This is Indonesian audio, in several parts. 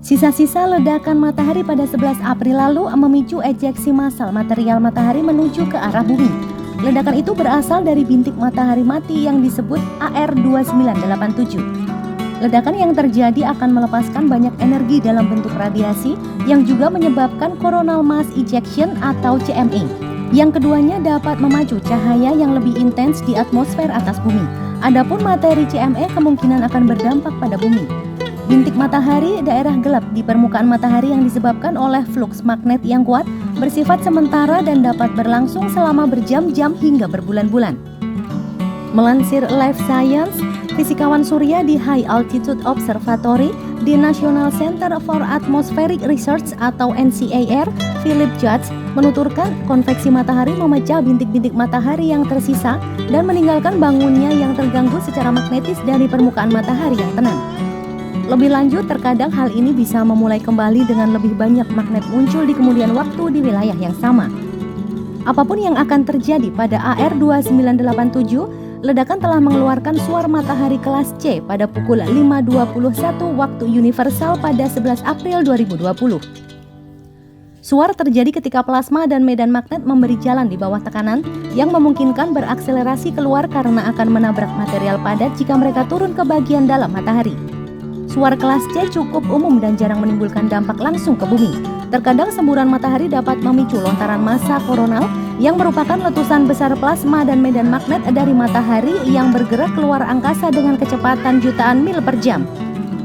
Sisa-sisa ledakan matahari pada 11 April lalu memicu ejeksi massal material matahari menuju ke arah bumi. Ledakan itu berasal dari bintik matahari mati yang disebut AR2987. Ledakan yang terjadi akan melepaskan banyak energi dalam bentuk radiasi yang juga menyebabkan coronal mass ejection atau CME. Yang keduanya dapat memacu cahaya yang lebih intens di atmosfer atas bumi. Adapun materi CME kemungkinan akan berdampak pada bumi. Bintik matahari daerah gelap di permukaan matahari yang disebabkan oleh fluks magnet yang kuat, bersifat sementara dan dapat berlangsung selama berjam-jam hingga berbulan-bulan. Melansir Life Science, fisikawan surya di High Altitude Observatory di National Center for Atmospheric Research atau NCAR, Philip Judge, menuturkan konveksi matahari memecah bintik-bintik matahari yang tersisa dan meninggalkan bangunnya yang terganggu secara magnetis dari permukaan matahari yang tenang. Lebih lanjut, terkadang hal ini bisa memulai kembali dengan lebih banyak magnet muncul di kemudian waktu di wilayah yang sama. Apapun yang akan terjadi pada AR2987, ledakan telah mengeluarkan suar matahari kelas C pada pukul 5.21 waktu universal pada 11 April 2020. Suar terjadi ketika plasma dan medan magnet memberi jalan di bawah tekanan yang memungkinkan berakselerasi keluar karena akan menabrak material padat jika mereka turun ke bagian dalam matahari. Suar kelas C cukup umum dan jarang menimbulkan dampak langsung ke bumi. Terkadang semburan matahari dapat memicu lontaran massa koronal yang merupakan letusan besar plasma dan medan magnet dari matahari yang bergerak keluar angkasa dengan kecepatan jutaan mil per jam.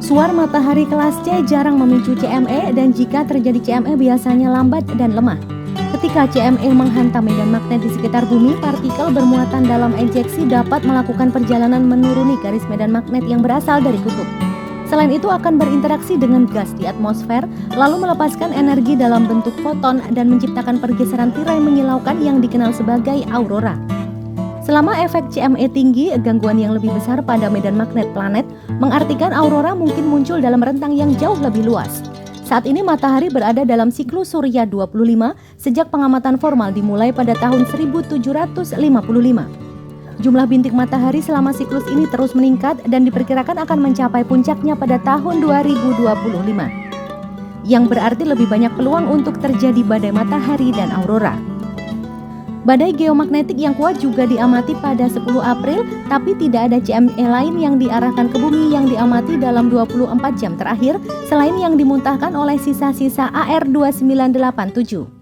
Suar matahari kelas C jarang memicu CME dan jika terjadi CME biasanya lambat dan lemah. Ketika CME menghantam medan magnet di sekitar bumi, partikel bermuatan dalam ejeksi dapat melakukan perjalanan menuruni garis medan magnet yang berasal dari kutub. Selain itu akan berinteraksi dengan gas di atmosfer, lalu melepaskan energi dalam bentuk foton dan menciptakan pergeseran tirai menyilaukan yang dikenal sebagai aurora. Selama efek CME tinggi, gangguan yang lebih besar pada medan magnet planet mengartikan aurora mungkin muncul dalam rentang yang jauh lebih luas. Saat ini matahari berada dalam siklus surya 25 sejak pengamatan formal dimulai pada tahun 1755. Jumlah bintik matahari selama siklus ini terus meningkat dan diperkirakan akan mencapai puncaknya pada tahun 2025. Yang berarti lebih banyak peluang untuk terjadi badai matahari dan aurora. Badai geomagnetik yang kuat juga diamati pada 10 April, tapi tidak ada CME lain yang diarahkan ke bumi yang diamati dalam 24 jam terakhir, selain yang dimuntahkan oleh sisa-sisa AR2987.